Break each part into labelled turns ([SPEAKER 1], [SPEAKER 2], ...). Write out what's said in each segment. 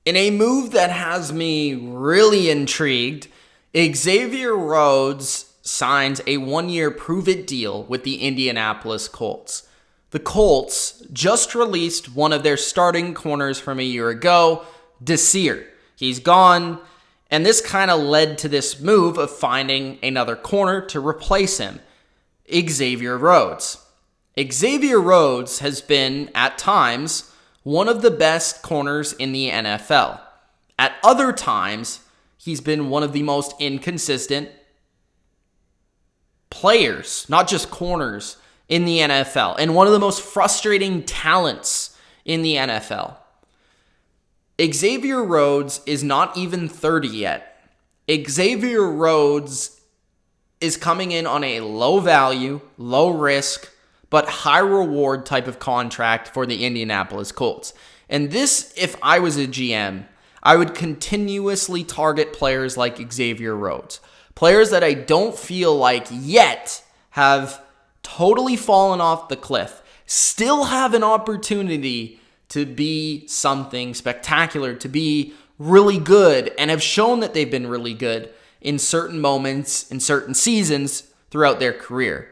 [SPEAKER 1] In a move that has me really intrigued, Xavier Rhodes signs a 1-year prove-it deal with the Indianapolis Colts. The Colts just released one of their starting corners from a year ago, Desir. He's gone, and this kind of led to this move of finding another corner to replace him, Xavier Rhodes. Xavier Rhodes has been, at times, one of the best corners in the NFL. At other times, he's been one of the most inconsistent players, not just corners, in the NFL, and one of the most frustrating talents in the NFL. Xavier Rhodes is not even 30 yet. Xavier Rhodes is coming in on a low value, low risk, but high reward type of contract for the Indianapolis Colts. And this, if I was a GM, I would continuously target players like Xavier Rhodes. Players that I don't feel like yet have totally fallen off the cliff, still have an opportunity to be something spectacular, to be really good, and have shown that they've been really good in certain moments, in certain seasons throughout their career.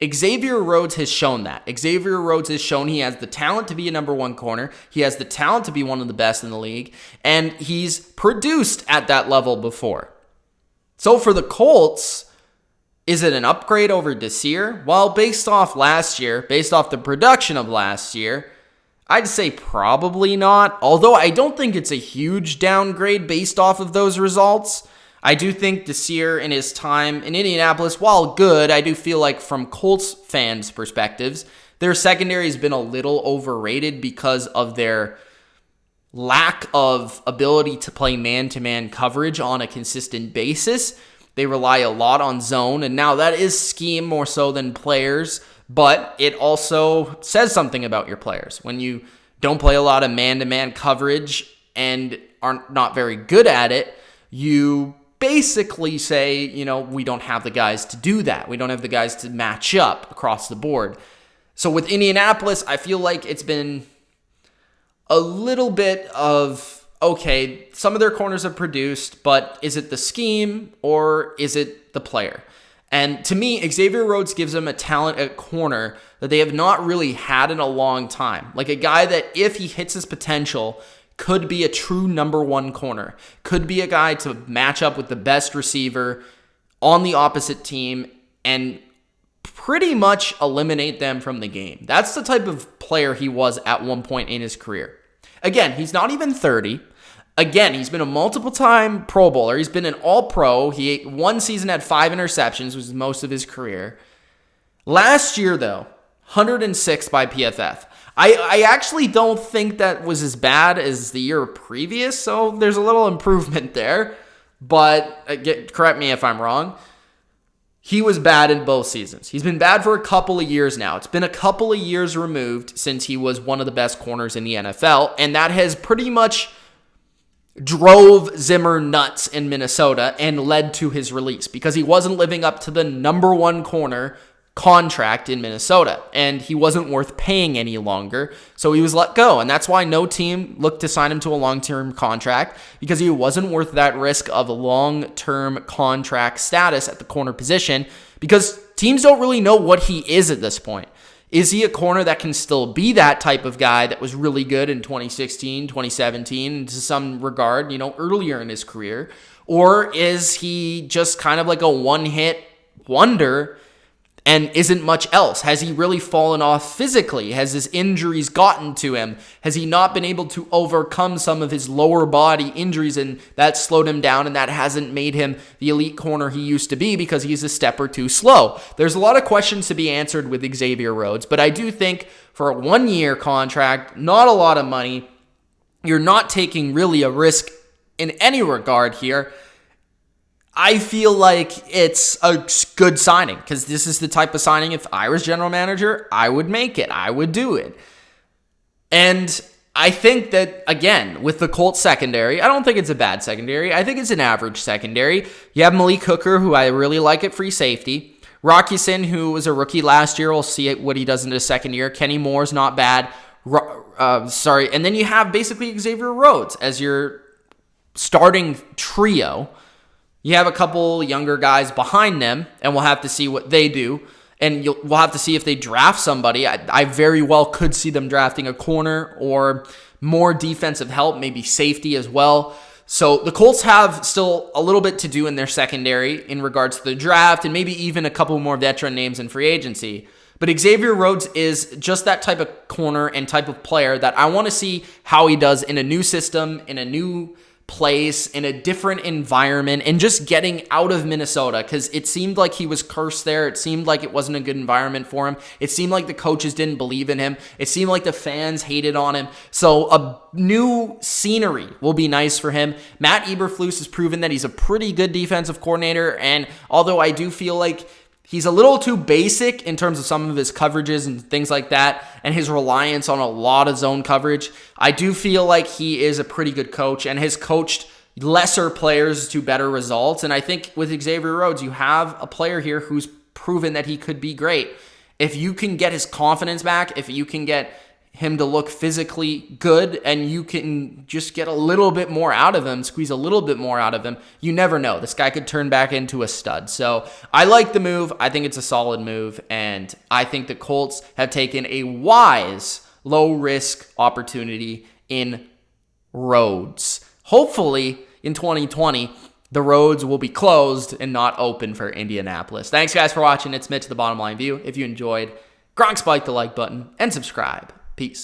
[SPEAKER 1] Xavier Rhodes has shown that. Xavier Rhodes has shown he has the talent to be a number one corner. He has the talent to be one of the best in the league. And he's produced at that level before. So for the Colts, is it an upgrade over Desir? Well, based off last year, based off the production of last year, I'd say probably not. Although I don't think it's a huge downgrade based off of those results. I do think Desir in his time in Indianapolis, while good, I do feel like from Colts fans' perspectives, their secondary has been a little overrated because of their lack of ability to play man-to-man coverage on a consistent basis. They rely a lot on zone, and now that is scheme more so than players, but it also says something about your players. When you don't play a lot of man-to-man coverage and are not very good at it, you basically say, we don't have the guys to do that. We don't have the guys to match up across the board. So with Indianapolis, I feel like it's been a little bit of, okay, some of their corners have produced, but is it the scheme or is it the player? And to me, Xavier Rhodes gives them a talent at corner that they have not really had in a long time. Like a guy that if he hits his potential, could be a true number one corner, could be a guy to match up with the best receiver on the opposite team and pretty much eliminate them from the game. That's the type of player he was at one point in his career. Again, he's not even 30. Again, he's been a multiple-time Pro Bowler. He's been an All-Pro. One season had 5 interceptions, which was most of his career. Last year, though, 106 by PFF. I actually don't think that was as bad as the year previous, so there's a little improvement there. But correct me if I'm wrong. He was bad in both seasons. He's been bad for a couple of years now. It's been a couple of years removed since he was one of the best corners in the NFL, and that has pretty much drove Zimmer nuts in Minnesota and led to his release because he wasn't living up to the number one corner contract in Minnesota, and he wasn't worth paying any longer, so he was let go, and that's why no team looked to sign him to a long-term contract, because he wasn't worth that risk of a long-term contract status at the corner position, because teams don't really know what he is at this point. Is he a corner that can still be that type of guy that was really good in 2016, 2017, and to some regard, earlier in his career, or is he just kind of like a one-hit wonder and isn't much else? Has he really fallen off physically? Has his injuries gotten to him? Has he not been able to overcome some of his lower body injuries and that slowed him down and that hasn't made him the elite corner he used to be because he's a step or two slow? There's a lot of questions to be answered with Xavier Rhodes, but I do think for a 1-year contract, not a lot of money, you're not taking really a risk in any regard here. I feel like it's a good signing because this is the type of signing, if I was general manager, I would make it. I would do it. And I think that, again, with the Colts secondary, I don't think it's a bad secondary. I think it's an average secondary. You have Malik Hooker, who I really like at free safety. Rockison, who was a rookie last year. We'll see what he does in his second year. Kenny Moore's not bad. And then you have basically Xavier Rhodes as your starting trio. You have a couple younger guys behind them, and we'll have to see what they do. And we'll have to see if they draft somebody. I very well could see them drafting a corner or more defensive help, maybe safety as well. So the Colts have still a little bit to do in their secondary in regards to the draft and maybe even a couple more veteran names in free agency. But Xavier Rhodes is just that type of corner and type of player that I want to see how he does in a new system, in a new place, in a different environment, and just getting out of Minnesota, because it seemed like he was cursed there. It seemed like it wasn't a good environment for him. It seemed like the coaches didn't believe in him. It seemed like the fans hated on him. So a new scenery will be nice for him. Matt Eberflus has proven that he's a pretty good defensive coordinator, and although I do feel like he's a little too basic in terms of some of his coverages and things like that, and his reliance on a lot of zone coverage, I do feel like he is a pretty good coach and has coached lesser players to better results. And I think with Xavier Rhodes, you have a player here who's proven that he could be great. If you can get his confidence back, if you can get him to look physically good, and you can just get a little bit more out of him, squeeze a little bit more out of him, you never know. This guy could turn back into a stud. So I like the move. I think it's a solid move, and I think the Colts have taken a wise, low-risk opportunity in Rhodes. Hopefully, in 2020, the roads will be closed and not open for Indianapolis. Thanks, guys, for watching. It's Mitch of TheBottomLineView. If you enjoyed, Gronk spike the like button and subscribe. Peace.